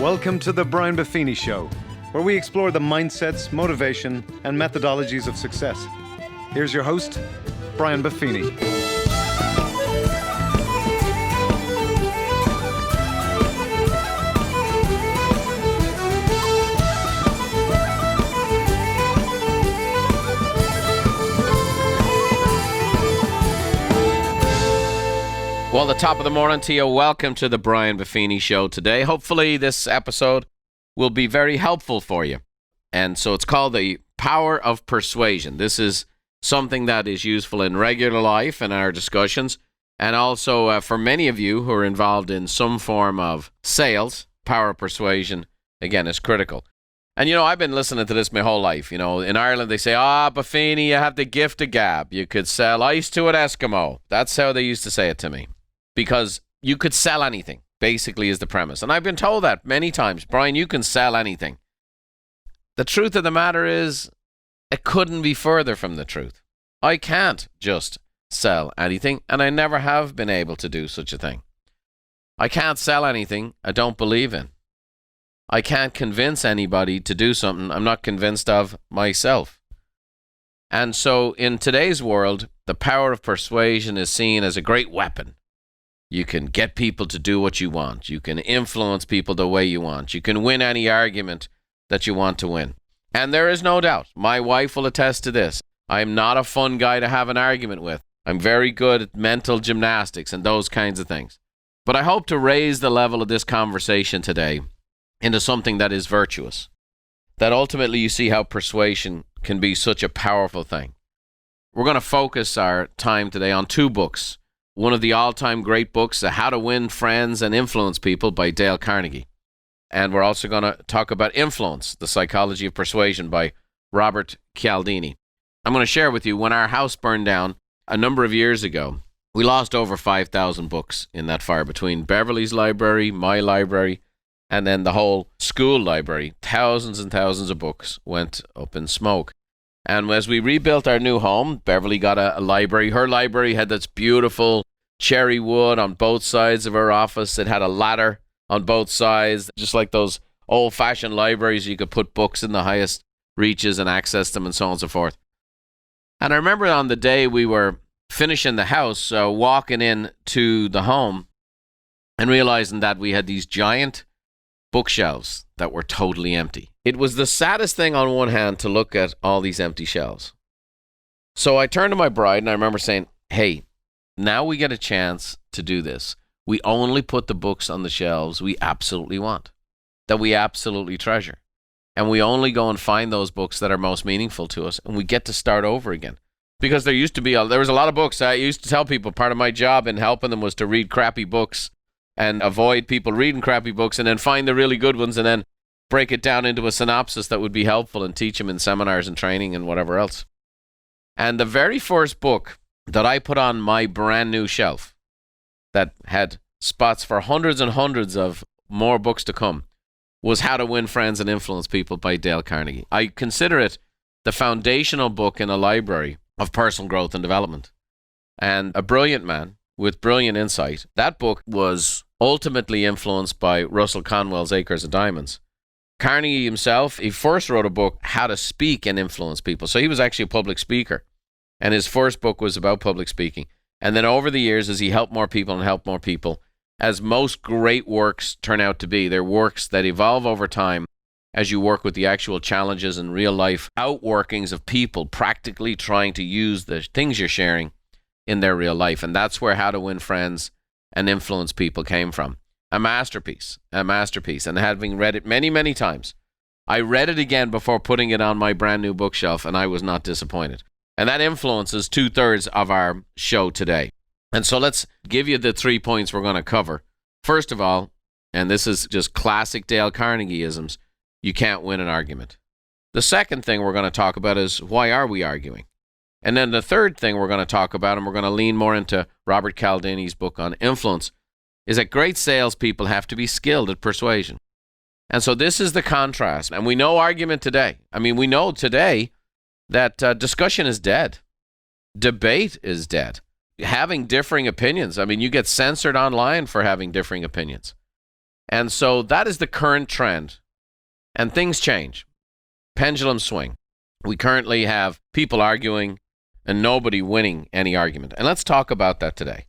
Welcome to the Brian Buffini Show, where we explore the mindsets, motivation, and methodologies of success. Here's your host, Brian Buffini. Well, the top of the morning to you. Welcome to the Brian Buffini Show today. Hopefully this episode will be very helpful for you. And so it's called the power of persuasion. This is something that is useful in regular life and our discussions. And also for many of you who are involved in some form of sales, power of persuasion, again, is critical. And, I've been listening to this my whole life. In Ireland, they say, Buffini, you have the gift of gab. You could sell ice to an Eskimo. That's how they used to say it to me. Because you could sell anything, basically, is the premise. And I've been told that many times. Brian, you can sell anything. The truth of the matter is, it couldn't be further from the truth. I can't just sell anything, and I never have been able to do such a thing. I can't sell anything I don't believe in. I can't convince anybody to do something I'm not convinced of myself. And so in today's world, the power of persuasion is seen as a great weapon. You can get people to do what you want. You can influence people the way you want. You can win any argument that you want to win. And there is no doubt, my wife will attest to this. I'm not a fun guy to have an argument with. I'm very good at mental gymnastics and those kinds of things. But I hope to raise the level of this conversation today into something that is virtuous. That ultimately you see how persuasion can be such a powerful thing. We're going to focus our time today on two books. One of the all-time great books, How to Win Friends and Influence People by Dale Carnegie. And we're also going to talk about Influence, the Psychology of Persuasion by Robert Cialdini. I'm going to share with you, when our house burned down a number of years ago, we lost over 5,000 books in that fire between Beverly's library, my library, and then the whole school library. Thousands and thousands of books went up in smoke. And as we rebuilt our new home, Beverly got a library. Her library had this beautiful cherry wood on both sides of her office. It had a ladder on both sides, just like those old-fashioned libraries. You could put books in the highest reaches and access them and so on and so forth. And I remember on the day we were finishing the house, walking in to the home and realizing that we had these giant bookshelves that were totally empty. It was the saddest thing on one hand to look at all these empty shelves. So I turned to my bride and I remember saying, hey, now we get a chance to do this. We only put the books on the shelves we absolutely want, that we absolutely treasure. And we only go and find those books that are most meaningful to us, and we get to start over again. Because there was a lot of books. I used to tell people part of my job in helping them was to read crappy books and avoid people reading crappy books and then find the really good ones and then break it down into a synopsis that would be helpful and teach them in seminars and training and whatever else. And the very first book that I put on my brand new shelf that had spots for hundreds and hundreds of more books to come was How to Win Friends and Influence People by Dale Carnegie. I consider it the foundational book in a library of personal growth and development. And a brilliant man with brilliant insight. That book was ultimately influenced by Russell Conwell's Acres of Diamonds. Carnegie himself, he first wrote a book, How to Speak and Influence People. So he was actually a public speaker. And his first book was about public speaking. And then over the years, as he helped more people, as most great works turn out to be, they're works that evolve over time as you work with the actual challenges and real life outworkings of people practically trying to use the things you're sharing in their real life. And that's where How to Win Friends and Influence People came from. A masterpiece. And having read it many, many times, I read it again before putting it on my brand new bookshelf, and I was not disappointed. And that influences 2/3 of our show today. And so let's give you the 3 points we're going to cover. First of all, and this is just classic Dale Carnegie-isms, you can't win an argument. The second thing we're going to talk about is, why are we arguing? And then the third thing we're going to talk about, and we're going to lean more into Robert Cialdini's book on influence, is that great salespeople have to be skilled at persuasion. And so this is the contrast. And we know argument today. We know today that discussion is dead. Debate is dead. Having differing opinions. You get censored online for having differing opinions. And so that is the current trend. And things change. Pendulum swing. We currently have people arguing and nobody winning any argument. And let's talk about that today.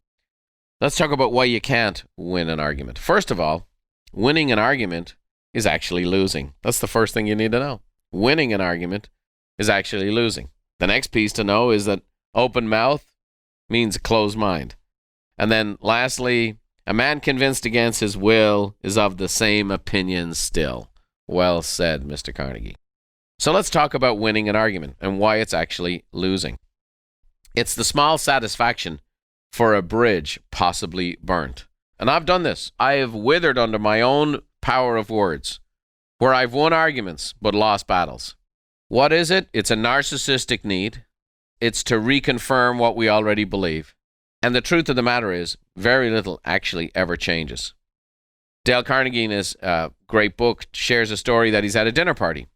Let's talk about why you can't win an argument. First of all, winning an argument is actually losing. That's the first thing you need to know. Winning an argument is actually losing. The next piece to know is that open mouth means a closed mind. And then lastly, a man convinced against his will is of the same opinion still. Well said, Mr. Carnegie. So let's talk about winning an argument and why it's actually losing. It's the small satisfaction for a bridge possibly burnt. And I've done this. I have withered under my own power of words, where I've won arguments but lost battles. What is it? It's a narcissistic need. It's to reconfirm what we already believe. And the truth of the matter is, very little actually ever changes. Dale Carnegie, in his great book, shares a story that he's at a dinner party.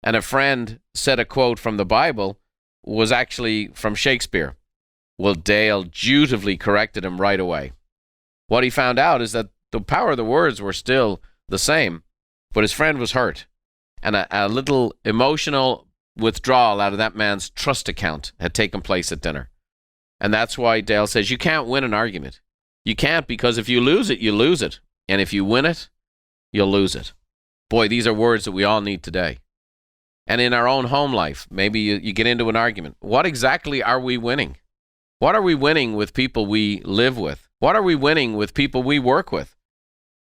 And a friend said a quote from the Bible was actually from Shakespeare. Well, Dale dutifully corrected him right away. What he found out is that the power of the words were still the same, but his friend was hurt. And a little emotional withdrawal out of that man's trust account had taken place at dinner. And that's why Dale says you can't win an argument. You can't, because if you lose it, you lose it. And if you win it, you'll lose it. Boy, these are words that we all need today. And in our own home life, maybe you get into an argument. What exactly are we winning? What are we winning with people we live with? What are we winning with people we work with?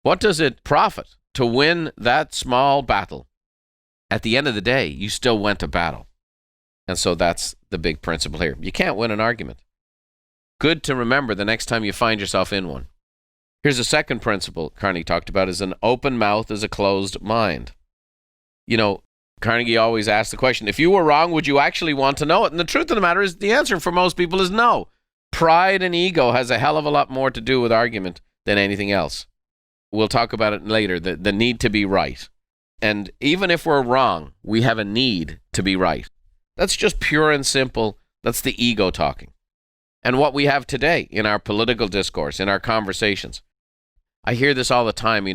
What does it profit to win that small battle? At the end of the day, you still went to battle. And so that's the big principle here. You can't win an argument. Good to remember the next time you find yourself in one. Here's a second principle Carnegie talked about, is an open mouth is a closed mind. You know, Carnegie always asked the question, if you were wrong, would you actually want to know it? And the truth of the matter is, the answer for most people is no. Pride and ego has a hell of a lot more to do with argument than anything else. We'll talk about it later, the need to be right. And even if we're wrong, we have a need to be right. That's just pure and simple. That's the ego talking. And what we have today in our political discourse, in our conversations. I hear this all the time,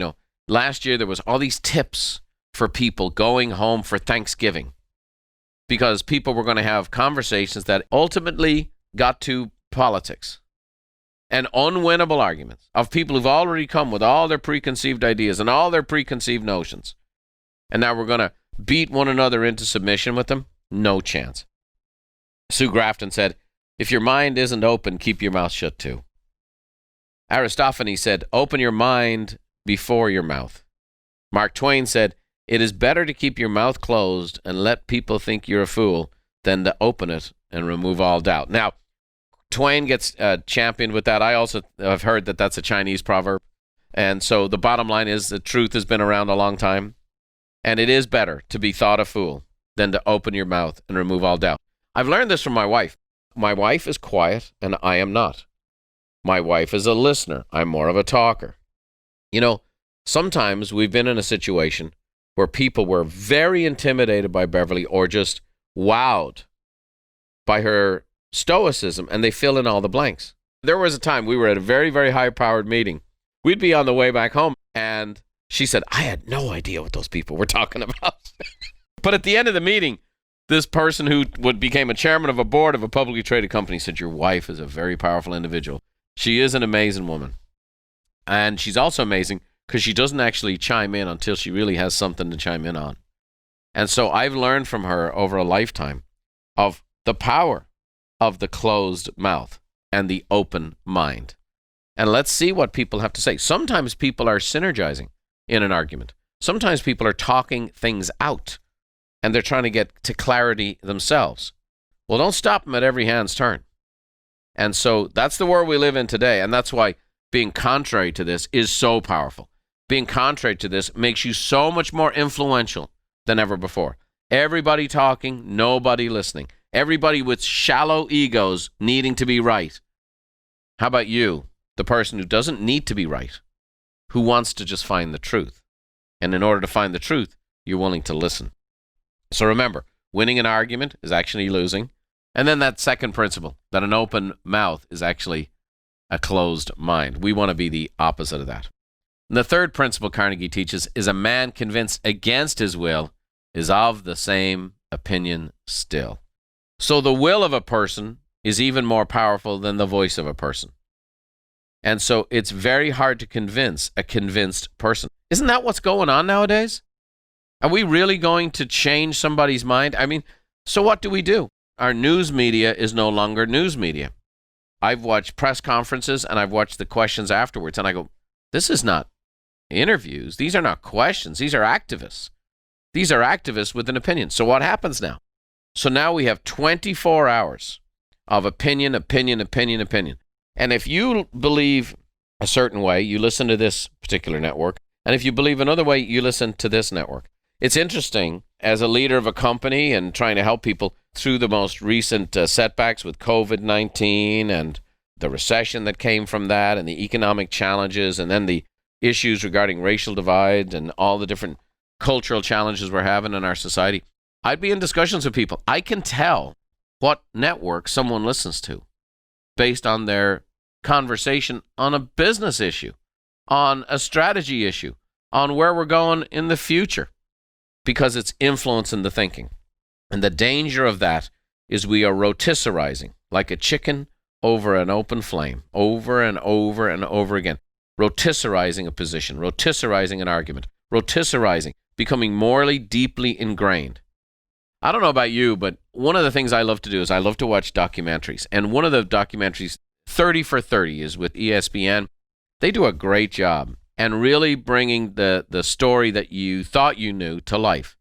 last year there was all these tips for people going home for Thanksgiving because people were going to have conversations that ultimately got to politics and unwinnable arguments of people who've already come with all their preconceived ideas and all their preconceived notions. And now we're going to beat one another into submission with them? No chance. Sue Grafton said, if your mind isn't open, keep your mouth shut too. Aristophanes said, open your mind before your mouth. Mark Twain said, it is better to keep your mouth closed and let people think you're a fool than to open it and remove all doubt. Now, Twain gets championed with that. I also have heard that that's a Chinese proverb. And so the bottom line is the truth has been around a long time. And it is better to be thought a fool than to open your mouth and remove all doubt. I've learned this from my wife. My wife is quiet and I am not. My wife is a listener. I'm more of a talker. Sometimes we've been in a situation where people were very intimidated by Beverly or just wowed by her stoicism, and they fill in all the blanks. There was a time we were at a very, very high-powered meeting. We'd be on the way back home, and she said, I had no idea what those people were talking about. But at the end of the meeting, this person who became a chairman of a board of a publicly traded company said, your wife is a very powerful individual. She is an amazing woman. And she's also amazing because she doesn't actually chime in until she really has something to chime in on. And so I've learned from her over a lifetime of the power of the closed mouth and the open mind. And let's see what people have to say. Sometimes people are synergizing in an argument. Sometimes people are talking things out and they're trying to get to clarity themselves. Well, don't stop them at every hand's turn. And so that's the world we live in today. And that's why being contrary to this is so powerful. Being contrary to this makes you so much more influential than ever before. Everybody talking, nobody listening. Everybody with shallow egos needing to be right. How about you, the person who doesn't need to be right, who wants to just find the truth? And in order to find the truth, you're willing to listen. So remember, winning an argument is actually losing. And then that second principle, that an open mouth is actually a closed mind. We want to be the opposite of that. And the third principle Carnegie teaches is a man convinced against his will is of the same opinion still. So the will of a person is even more powerful than the voice of a person. And so it's very hard to convince a convinced person. Isn't that what's going on nowadays? Are we really going to change somebody's mind? I mean, so what do? Our news media is no longer news media. I've watched press conferences and I've watched the questions afterwards, and I go, this is not interviews. These are not questions. These are activists. These are activists with an opinion. So what happens now? So now we have 24 hours of opinion. And if you believe a certain way, you listen to this particular network. And if you believe another way, you listen to this network. It's interesting, as a leader of a company and trying to help people through the most recent setbacks with COVID-19 and the recession that came from that and the economic challenges and then the issues regarding racial divide and all the different cultural challenges we're having in our society. I'd be in discussions with people. I can tell what network someone listens to based on their conversation on a business issue, on a strategy issue, on where we're going in the future, because it's influencing the thinking. And the danger of that is we are rotisserizing like a chicken over an open flame, over and over and over again, rotisserizing a position, rotisserizing an argument, rotisserizing, becoming morally deeply ingrained. I don't know about you, but one of the things I love to do is I love to watch documentaries. And one of the documentaries, 30 for 30, is with ESPN. They do a great job and really bringing the story that you thought you knew to life.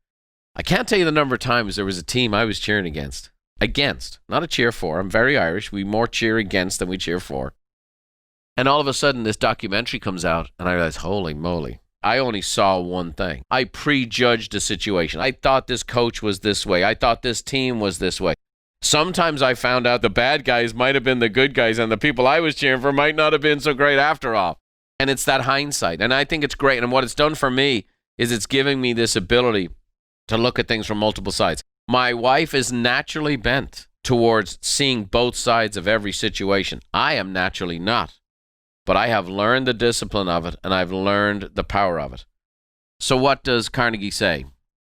I can't tell you the number of times there was a team I was cheering against. Against, not a cheer for. I'm very Irish. We more cheer against than we cheer for. And all of a sudden, this documentary comes out, and I realize, holy moly, I only saw one thing. I prejudged a situation. I thought this coach was this way. I thought this team was this way. Sometimes I found out the bad guys might have been the good guys, and the people I was cheering for might not have been so great after all. And it's that hindsight. And I think it's great. And what it's done for me is it's giving me this ability to look at things from multiple sides. My wife is naturally bent towards seeing both sides of every situation. I am naturally not. But I have learned the discipline of it, and I've learned the power of it. So what does Carnegie say?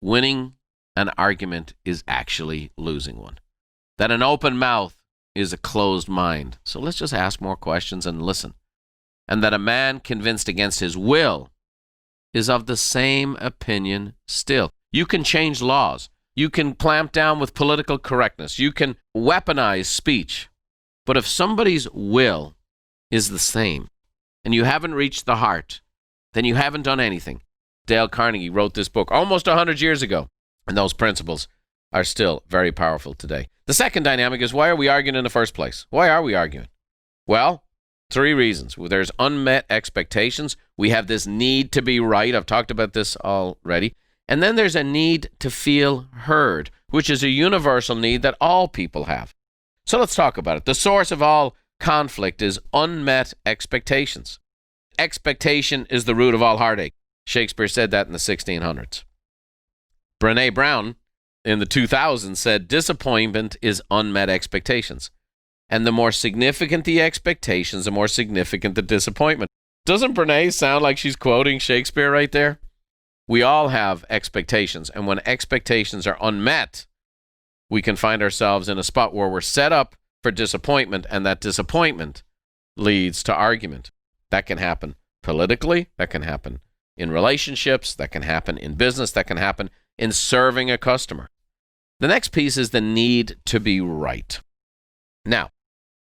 Winning an argument is actually losing one. That an open mouth is a closed mind. So let's just ask more questions and listen. And that a man convinced against his will is of the same opinion still. You can change laws. You can clamp down with political correctness. You can weaponize speech. But if somebody's will is the same, and you haven't reached the heart, then you haven't done anything. Dale Carnegie wrote this book almost 100 years ago, and those principles are still very powerful today. The second dynamic is, why are we arguing in the first place? Why are we arguing? Well, 3 reasons. There's unmet expectations. We have this need to be right. I've talked about this already. And then there's a need to feel heard, which is a universal need that all people have. So let's talk about it. The source of all conflict is unmet expectations. Expectation is the root of all heartache. Shakespeare said that in the 1600s. Brené Brown in the 2000s said disappointment is unmet expectations. And the more significant the expectations, the more significant the disappointment. Doesn't Brené sound like she's quoting Shakespeare right there? We all have expectations, and when expectations are unmet, we can find ourselves in a spot where we're set up for disappointment, and that disappointment leads to argument. That can happen politically, that can happen in relationships, that can happen in business, that can happen in serving a customer. The next piece is the need to be right. Now,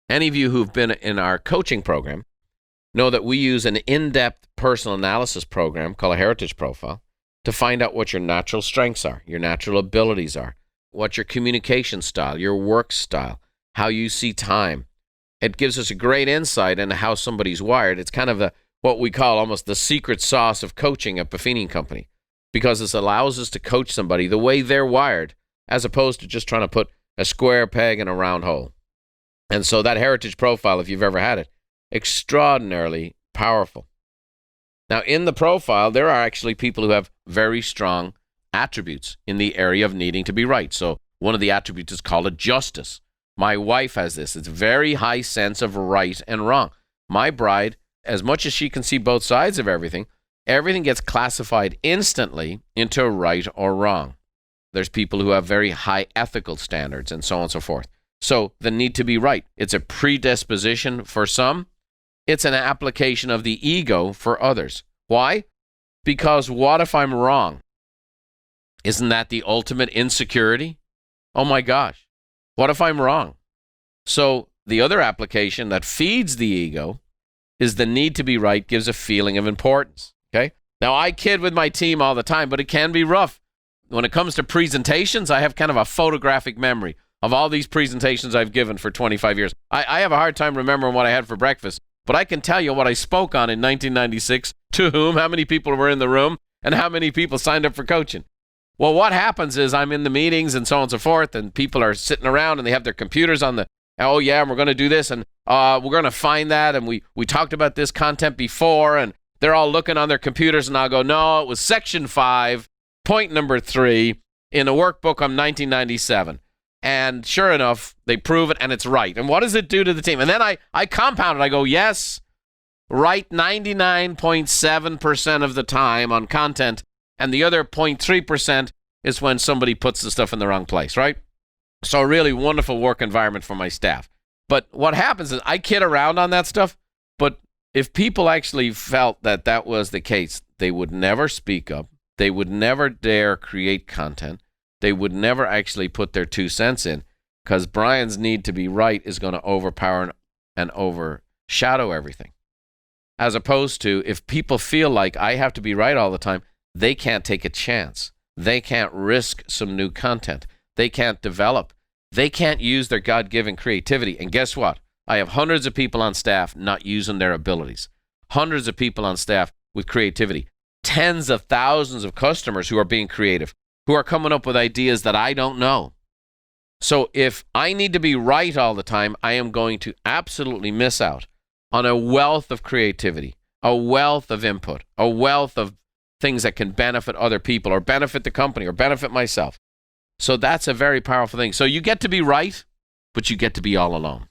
any of you who've been in our coaching program know that we use an in-depth personal analysis program called a heritage profile to find out what your natural strengths are, your natural abilities are, what your communication style, your work style, how you see time. It gives us a great insight into how somebody's wired. It's kind of what we call almost the secret sauce of coaching at Buffini Company, because this allows us to coach somebody the way they're wired, as opposed to just trying to put a square peg in a round hole. And so that heritage profile, if you've ever had it, extraordinarily powerful. Now, in the profile, there are actually people who have very strong attributes in the area of needing to be right. So one of the attributes is called a justice. My wife has this. It's a very high sense of right and wrong. My bride, as much as she can see both sides of everything, everything gets classified instantly into right or wrong. There's people who have very high ethical standards and so on and so forth. So the need to be right, it's a predisposition for some. It's an application of the ego for others. Why? Because what if I'm wrong? Isn't that the ultimate insecurity? Oh my gosh, what if I'm wrong? So the other application that feeds the ego is the need to be right gives a feeling of importance, okay? Now, I kid with my team all the time, but it can be rough. When it comes to presentations, I have kind of a photographic memory of all these presentations I've given for 25 years. I have a hard time remembering what I had for breakfast, but I can tell you what I spoke on in 1996, to whom, how many people were in the room, and how many people signed up for coaching. Well, what happens is I'm in the meetings and so on and so forth, and people are sitting around and they have their computers on the, oh yeah, and we're going to do this, and we're going to find that, and we talked about this content before, and they're all looking on their computers, and I'll go, no, it was section 5, point number 3, in a workbook on 1997. And sure enough, they prove it, and it's right. And what does it do to the team? And then I compound it. I go, yes, right 99.7% of the time on content, and the other 0.3% is when somebody puts the stuff in the wrong place, right? So a really wonderful work environment for my staff. But what happens is I kid around on that stuff, but if people actually felt that that was the case, they would never speak up. They would never dare create content. They would never actually put their 2 cents in, because Brian's need to be right is going to overpower and overshadow everything. As opposed to, if people feel like I have to be right all the time, they can't take a chance. They can't risk some new content. They can't develop. They can't use their God-given creativity. And guess what? I have hundreds of people on staff not using their abilities. Hundreds of people on staff with creativity. Tens of thousands of customers who are being creative, who are coming up with ideas that I don't know. So if I need to be right all the time, I am going to absolutely miss out on a wealth of creativity, a wealth of input, a wealth of things that can benefit other people or benefit the company or benefit myself. So that's a very powerful thing. So you get to be right, but you get to be all alone.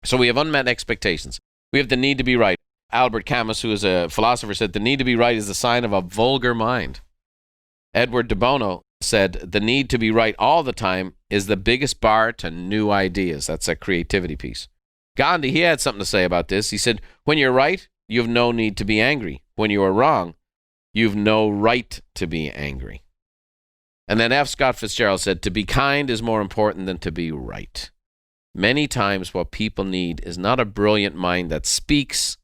So we have unmet expectations. We have the need to be right. Albert Camus, who is a philosopher, said the need to be right is the sign of a vulgar mind. Edward de Bono said the need to be right all the time is the biggest bar to new ideas. That's a creativity piece. Gandhi, he had something to say about this. He said, when you're right, you have no need to be angry. When you are wrong, you've no right to be angry. And then F. Scott Fitzgerald said, to be kind is more important than to be right. Many times what people need is not a brilliant mind that speaks,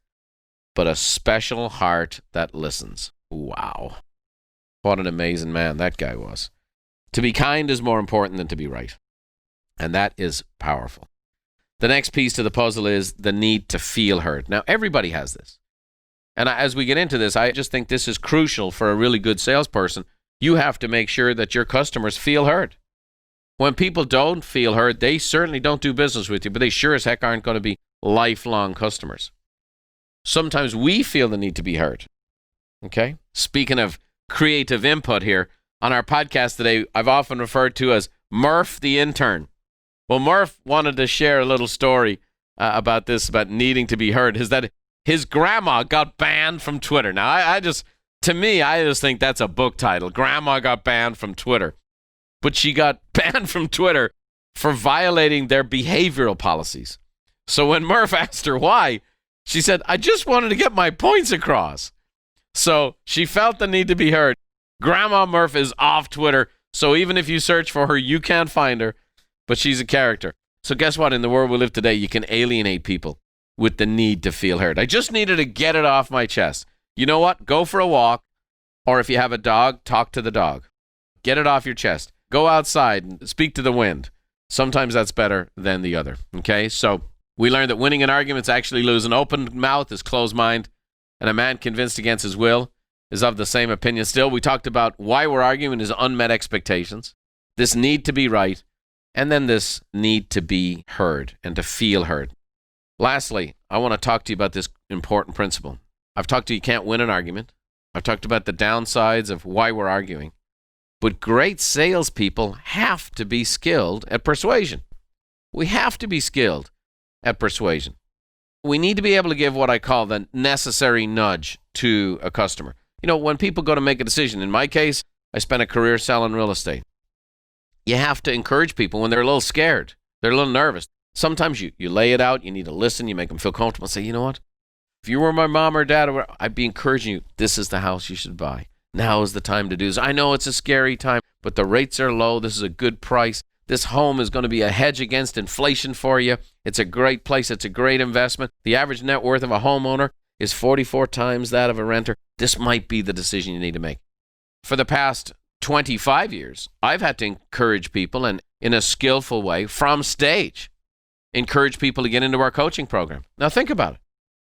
but a special heart that listens. Wow. What an amazing man that guy was. To be kind is more important than to be right. And that is powerful. The next piece to the puzzle is the need to feel heard. Now, everybody has this. And as we get into this, I just think this is crucial for a really good salesperson. You have to make sure that your customers feel heard. When people don't feel heard, they certainly don't do business with you, but they sure as heck aren't going to be lifelong customers. Sometimes we feel the need to be heard. Okay? Speaking of creative input here, on our podcast today, I've often referred to as Murph the intern. Well, Murph wanted to share a little story about this, about needing to be heard, is that his grandma got banned from Twitter. Now, I just think that's a book title. Grandma got banned from Twitter. But she got banned from Twitter for violating their behavioral policies. So when Murph asked her why, she said, I just wanted to get my points across. So she felt the need to be heard. Grandma Murph is off Twitter, so even if you search for her, you can't find her, but she's a character. So guess what? In the world we live today, you can alienate people with the need to feel heard. I just needed to get it off my chest. You know what? Go for a walk, or if you have a dog, talk to the dog. Get it off your chest. Go outside and speak to the wind. Sometimes that's better than the other, okay? So we learned that winning an argument is actually losing. Open mouth is closed mind, and a man convinced against his will is of the same opinion still. We talked about why we're arguing is unmet expectations, this need to be right, and then this need to be heard and to feel heard. Lastly, I want to talk to you about this important principle. I've talked to you can't win an argument. I've talked about the downsides of why we're arguing. But great salespeople have to be skilled at persuasion. We have to be skilled at persuasion. We need to be able to give what I call the necessary nudge to a customer. When people go to make a decision, in my case, I spent a career selling real estate. You have to encourage people when they're a little scared. They're a little nervous. Sometimes you lay it out. You need to listen. You make them feel comfortable. Say, you know what? If you were my mom or dad, I'd be encouraging you. This is the house you should buy. Now is the time to do this. I know it's a scary time, but the rates are low. This is a good price. This home is going to be a hedge against inflation for you. It's a great place. It's a great investment. The average net worth of a homeowner is 44 times that of a renter. This might be the decision you need to make. For the past 25 years, I've had to encourage people, and in a skillful way, from stage, encourage people to get into our coaching program. Now think about it.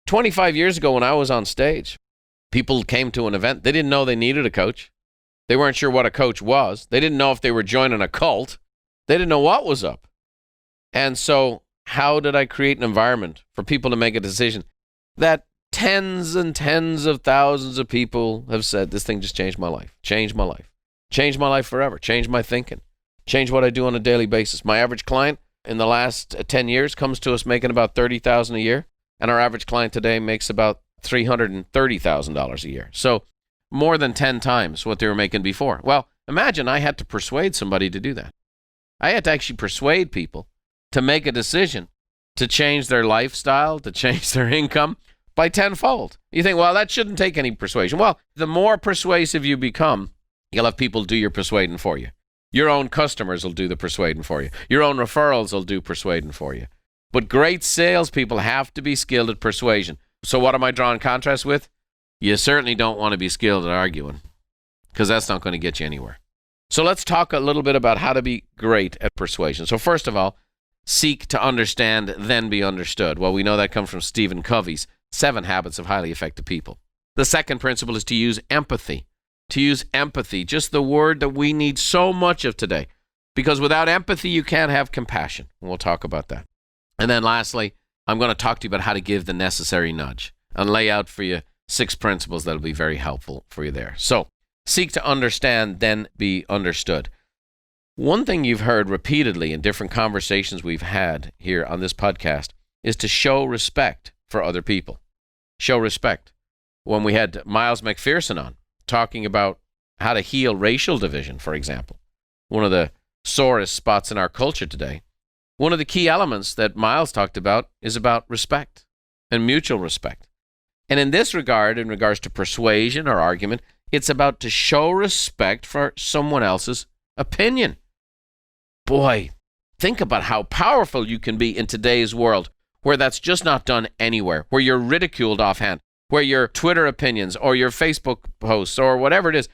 25 years ago when I was on stage, people came to an event. They didn't know they needed a coach. They weren't sure what a coach was. They didn't know if they were joining a cult. They didn't know what was up. And so how did I create an environment for people to make a decision that tens and tens of thousands of people have said, this thing just changed my life, changed my life, changed my life forever, changed my thinking, changed what I do on a daily basis. My average client in the last 10 years comes to us making about $30,000 a year. And our average client today makes about $330,000 a year. So more than 10 times what they were making before. Well, imagine I had to persuade somebody to do that. I had to actually persuade people to make a decision to change their lifestyle, to change their income by tenfold. You think, well, that shouldn't take any persuasion. Well, the more persuasive you become, you'll have people do your persuading for you. Your own customers will do the persuading for you. Your own referrals will do persuading for you. But great salespeople have to be skilled at persuasion. So what am I drawing contrast with? You certainly don't want to be skilled at arguing, because that's not going to get you anywhere. So let's talk a little bit about how to be great at persuasion. So first of all, seek to understand, then be understood. Well, we know that comes from Stephen Covey's 7 Habits of Highly Effective People. The second principle is to use empathy. To use empathy, just the word that we need so much of today. Because without empathy, you can't have compassion. We'll talk about that. And then lastly, I'm going to talk to you about how to give the necessary nudge and lay out for you 6 principles that will be very helpful for you there. So, seek to understand, then be understood. One thing you've heard repeatedly in different conversations we've had here on this podcast is to show respect for other people. Show respect. When we had Miles McPherson on, talking about how to heal racial division, for example, one of the sorest spots in our culture today, one of the key elements that Miles talked about is about respect and mutual respect. And in this regard, in regards to persuasion or argument, it's about to show respect for someone else's opinion. Boy, think about how powerful you can be in today's world, where that's just not done anywhere, where you're ridiculed offhand, where your Twitter opinions or your Facebook posts or whatever it is,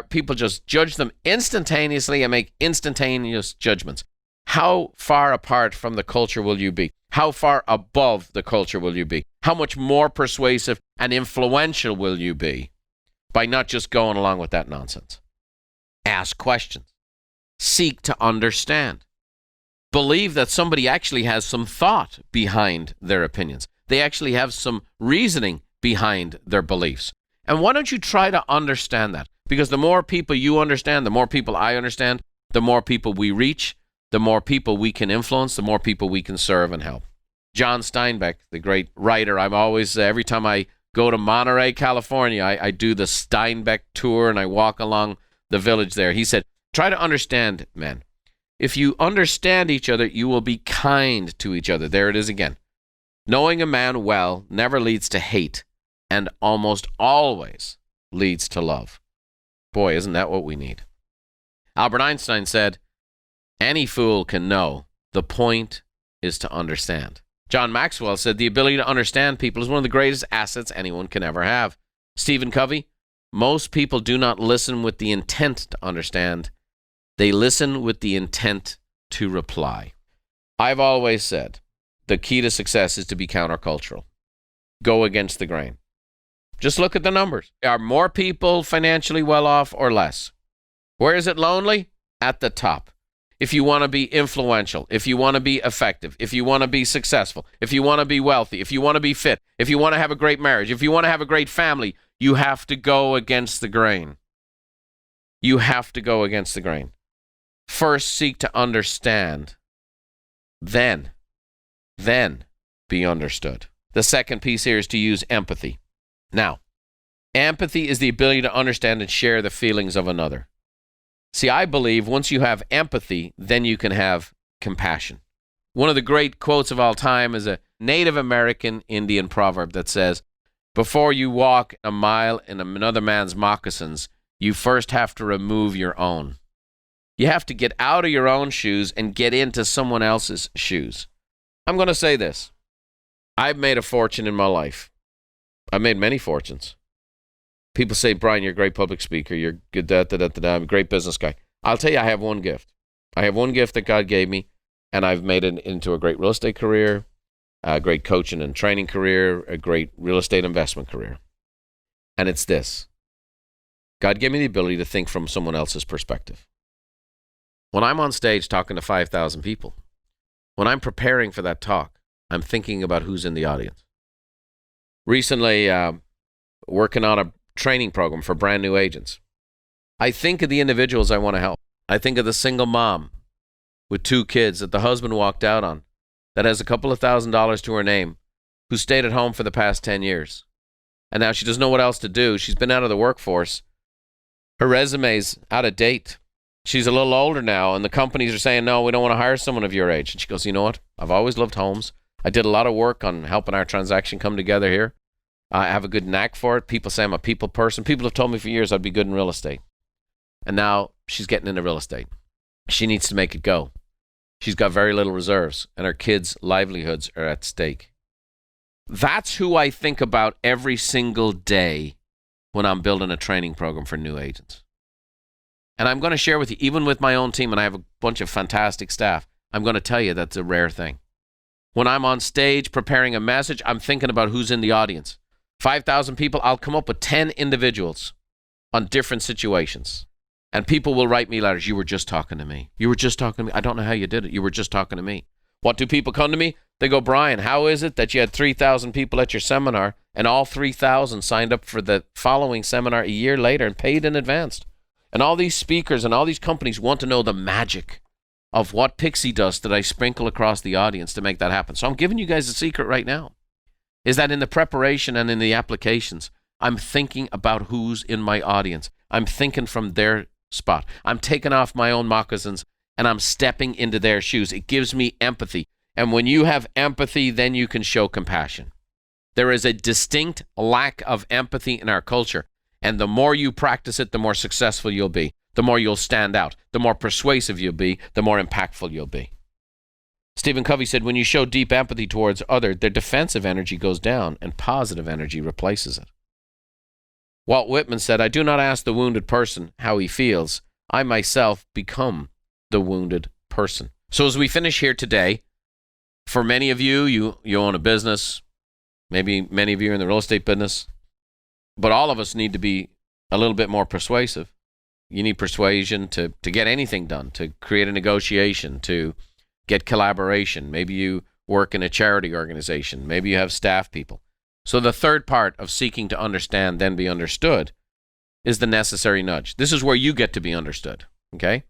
people just judge them instantaneously and make instantaneous judgments. How far apart from the culture will you be? How far above the culture will you be? How much more persuasive and influential will you be by not just going along with that nonsense? Ask questions. Seek to understand. Believe that somebody actually has some thought behind their opinions. They actually have some reasoning behind their beliefs. And why don't you try to understand that? Because the more people you understand, the more people I understand, the more people we reach, the more people we can influence, the more people we can serve and help. John Steinbeck, the great writer, I'm always, every time I go to Monterey, California, I do the Steinbeck tour and I walk along the village there. He said, try to understand men. If you understand each other, you will be kind to each other. There it is again. Knowing a man well never leads to hate and almost always leads to love. Boy, isn't that what we need? Albert Einstein said, any fool can know. The point is to understand. John Maxwell said the ability to understand people is one of the greatest assets anyone can ever have. Stephen Covey, most people do not listen with the intent to understand. They listen with the intent to reply. I've always said the key to success is to be countercultural. Go against the grain. Just look at the numbers. Are more people financially well off or less? Where is it lonely? At the top. If you want to be influential, if you want to be effective, if you want to be successful, if you want to be wealthy, if you want to be fit, if you want to have a great marriage, if you want to have a great family, you have to go against the grain. You have to go against the grain. First, seek to understand. Then be understood. The second piece here is to use empathy. Now, Empathy is the ability to understand and share the feelings of another. See, I believe once you have empathy, then you can have compassion. One of the great quotes of all time is a Native American Indian proverb that says, before you walk a mile in another man's moccasins, you first have to remove your own. You have to get out of your own shoes and get into someone else's shoes. I'm going to say this. I've made a fortune in my life. I've made many fortunes. People say, Brian, you're a great public speaker. You're good, I'm a great business guy. I'll tell you, I have one gift. I have one gift that God gave me, and I've made it into a great real estate career, a great coaching and training career, a great real estate investment career. And it's this. God gave me the ability to think from someone else's perspective. When I'm on stage talking to 5,000 people, when I'm preparing for that talk, I'm thinking about who's in the audience. Recently, working on a training program for brand new agents. I think of the individuals I want to help. I think of the single mom with 2 kids that the husband walked out on, that has a couple of $1,000s to her name, who stayed at home for the past 10 years. And now she doesn't know what else to do. She's been out of the workforce. Her resume's out of date. She's a little older now, and the companies are saying, no, we don't want to hire someone of your age. And she goes, you know what? I've always loved homes. I did a lot of work on helping our transaction come together here. I have a good knack for it. People say I'm a people person. People have told me for years I'd be good in real estate. And now she's getting into real estate. She needs to make it go. She's got very little reserves, and her kids' livelihoods are at stake. That's who I think about every single day when I'm building a training program for new agents. And I'm going to share with you, even with my own team, and I have a bunch of fantastic staff, I'm going to tell you that's a rare thing. When I'm on stage preparing a message, I'm thinking about who's in the audience. 5,000 people, I'll come up with 10 individuals on different situations. And people will write me letters. You were just talking to me. You were just talking to me. I don't know how you did it. You were just talking to me. What do people come to me? They go, Brian, how is it that you had 3,000 people at your seminar and all 3,000 signed up for the following seminar a year later and paid in advance? And all these speakers and all these companies want to know the magic of what pixie dust that I sprinkle across the audience to make that happen. So I'm giving you guys a secret right now, is that in the preparation and in the applications, I'm thinking about who's in my audience. I'm thinking from their spot. I'm taking off my own moccasins and I'm stepping into their shoes. It gives me empathy. And when you have empathy, then you can show compassion. There is a distinct lack of empathy in our culture. And the more you practice it, the more successful you'll be. The more you'll stand out. The more persuasive you'll be. The more impactful you'll be. Stephen Covey said, when you show deep empathy towards others, their defensive energy goes down and positive energy replaces it. Walt Whitman said, I do not ask the wounded person how he feels. I myself become the wounded person. So as we finish here today, for many of you, you own a business. Maybe many of you are in the real estate business. But all of us need to be a little bit more persuasive. You need persuasion to get anything done, to create a negotiation, to get collaboration. Maybe you work in a charity organization. Maybe you have staff people. So the third part of seeking to understand, then be understood, is the necessary nudge. This is where you get to be understood, okay?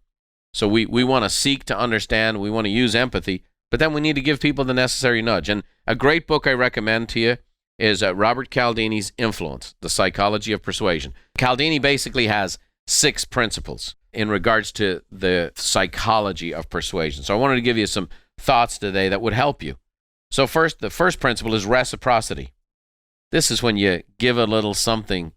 So we want to seek to understand, we want to use empathy, but then we need to give people the necessary nudge. And a great book I recommend to you is Robert Cialdini's Influence, The Psychology of Persuasion. Cialdini basically has 6 principles in regards to the psychology of persuasion. So I wanted to give you some thoughts today that would help you. So the first principle is reciprocity. This is when you give a little something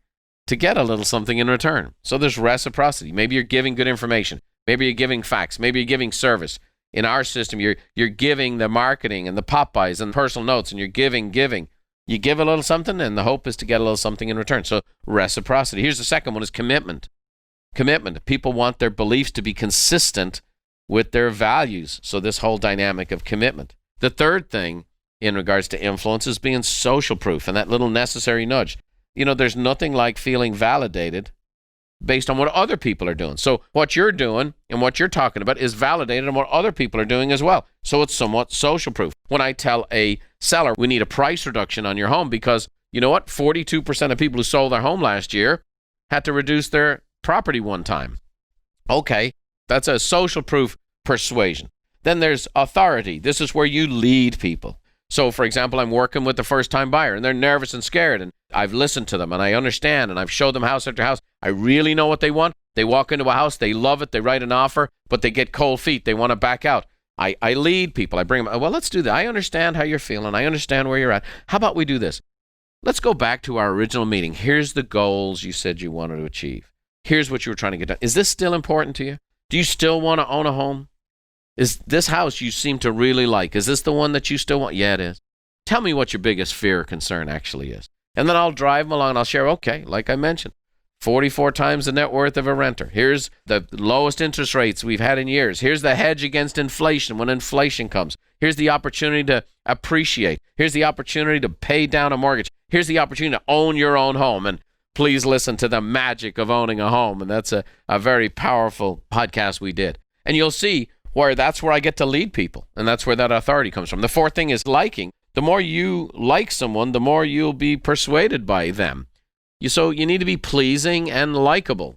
to get a little something in return. So there's reciprocity. Maybe you're giving good information. Maybe you're giving facts. Maybe you're giving service. In our system, you're giving the marketing and the pop-bys and personal notes, and you're giving. You give a little something, and the hope is to get a little something in return. So reciprocity. Here's the second one is commitment. Commitment. People want their beliefs to be consistent with their values. So this whole dynamic of commitment. The third thing in regards to influence is being social proof and that little necessary nudge. You know, there's nothing like feeling validated based on what other people are doing. So what you're doing and what you're talking about is validated on what other people are doing as well. So it's somewhat social proof. When I tell a seller, we need a price reduction on your home because, you know what, 42% of people who sold their home last year had to reduce their property one time. Okay, that's a social proof persuasion. Then there's authority. This is where you lead people. So, for example, I'm working with the first-time buyer, and they're nervous and scared, and I've listened to them and I understand and I've showed them house after house. I really know what they want. They walk into a house, they love it, they write an offer, but they get cold feet. They want to back out. I lead people. I bring them, well, let's do that. I understand how you're feeling. I understand where you're at. How about we do this? Let's go back to our original meeting. Here's the goals you said you wanted to achieve. Here's what you were trying to get done. Is this still important to you? Do you still want to own a home? Is this house you seem to really like? Is this the one that you still want? Yeah, it is. Tell me what your biggest fear or concern actually is. And then I'll drive them along and I'll share, okay, like I mentioned, 44 times the net worth of a renter. Here's the lowest interest rates we've had in years. Here's the hedge against inflation when inflation comes. Here's the opportunity to appreciate. Here's the opportunity to pay down a mortgage. Here's the opportunity to own your own home. And please listen to the magic of owning a home. And that's a very powerful podcast we did. And you'll see where that's where I get to lead people. And that's where that authority comes from. The fourth thing is liking. The more you like someone, the more you'll be persuaded by them. So you need to be pleasing and likable.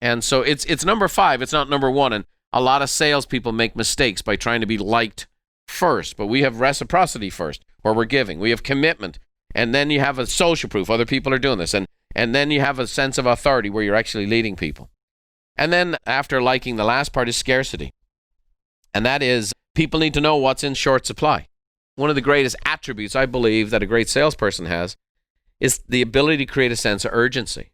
And so it's number 5. It's not number 1. And a lot of salespeople make mistakes by trying to be liked first. But we have reciprocity first, where we're giving. We have commitment. And then you have a social proof. Other people are doing this. And then you have a sense of authority where you're actually leading people. And then after liking, the last part is scarcity. And that is people need to know what's in short supply. One of the greatest attributes I believe that a great salesperson has is the ability to create a sense of urgency.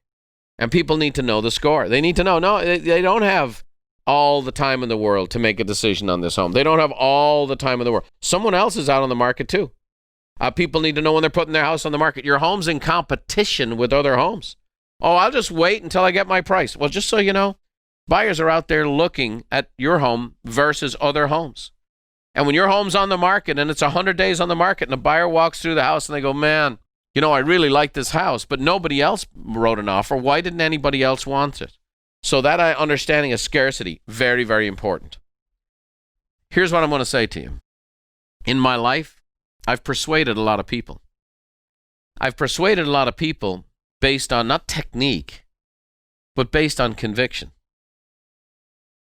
And people need to know the score. They need to know, no, they don't have all the time in the world to make a decision on this home. They don't have all the time in the world. Someone else is out on the market too. People need to know when they're putting their house on the market. Your home's in competition with other homes. Oh, I'll just wait until I get my price. Well, just so you know, buyers are out there looking at your home versus other homes. And when your home's on the market and it's 100 days on the market and a buyer walks through the house and they go, man, you know, I really like this house, but nobody else wrote an offer. Why didn't anybody else want it? So that understanding of scarcity, very, very important. Here's what I'm going to say to you. In my life, I've persuaded a lot of people. I've persuaded a lot of people based on not technique, but based on conviction.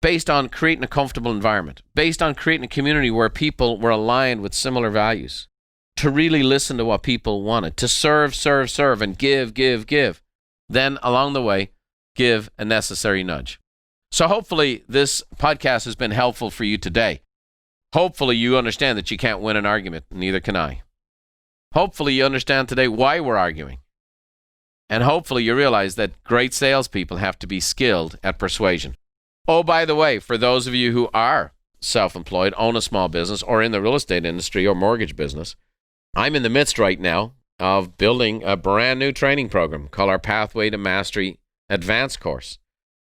Based on creating a comfortable environment. Based on creating a community where people were aligned with similar values. To really listen to what people wanted. To serve, and give. Then, along the way, give a necessary nudge. So hopefully this podcast has been helpful for you today. Hopefully you understand that you can't win an argument, neither can I. Hopefully you understand today why we're arguing. And hopefully you realize that great salespeople have to be skilled at persuasion. Oh, by the way, for those of you who are self-employed, own a small business, or in the real estate industry or mortgage business, I'm in the midst right now of building a brand new training program called our Pathway to Mastery Advanced course.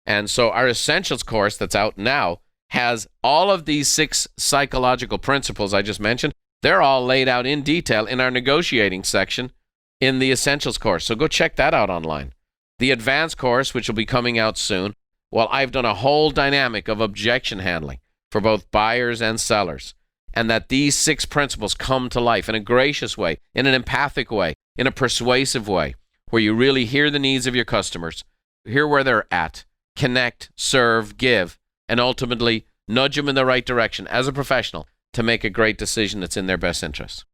And so our Essentials course that's out now has all of these 6 psychological principles I just mentioned. They're all laid out in detail in our negotiating section in the Essentials course. So go check that out online. The Advanced course, which will be coming out soon, well, I've done a whole dynamic of objection handling for both buyers and sellers. And that these 6 principles come to life in a gracious way, in an empathic way, in a persuasive way, where you really hear the needs of your customers, hear where they're at, connect, serve, give, and ultimately nudge them in the right direction as a professional to make a great decision that's in their best interest.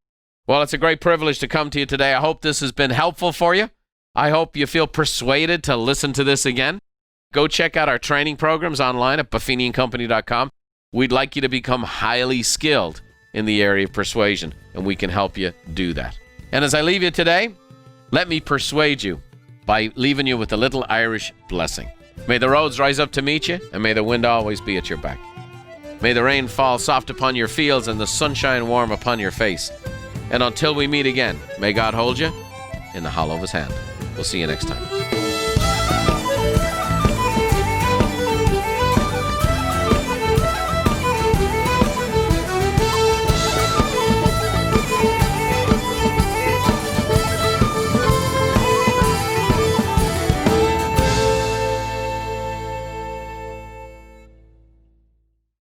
Well, it's a great privilege to come to you today. I hope this has been helpful for you. I hope you feel persuaded to listen to this again. Go check out our training programs online at buffiniandcompany.com. We'd like you to become highly skilled in the area of persuasion, and we can help you do that. And as I leave you today, let me persuade you by leaving you with a little Irish blessing. May the roads rise up to meet you, and may the wind always be at your back. May the rain fall soft upon your fields and the sunshine warm upon your face. And until we meet again, may God hold you in the hollow of his hand. We'll see you next time.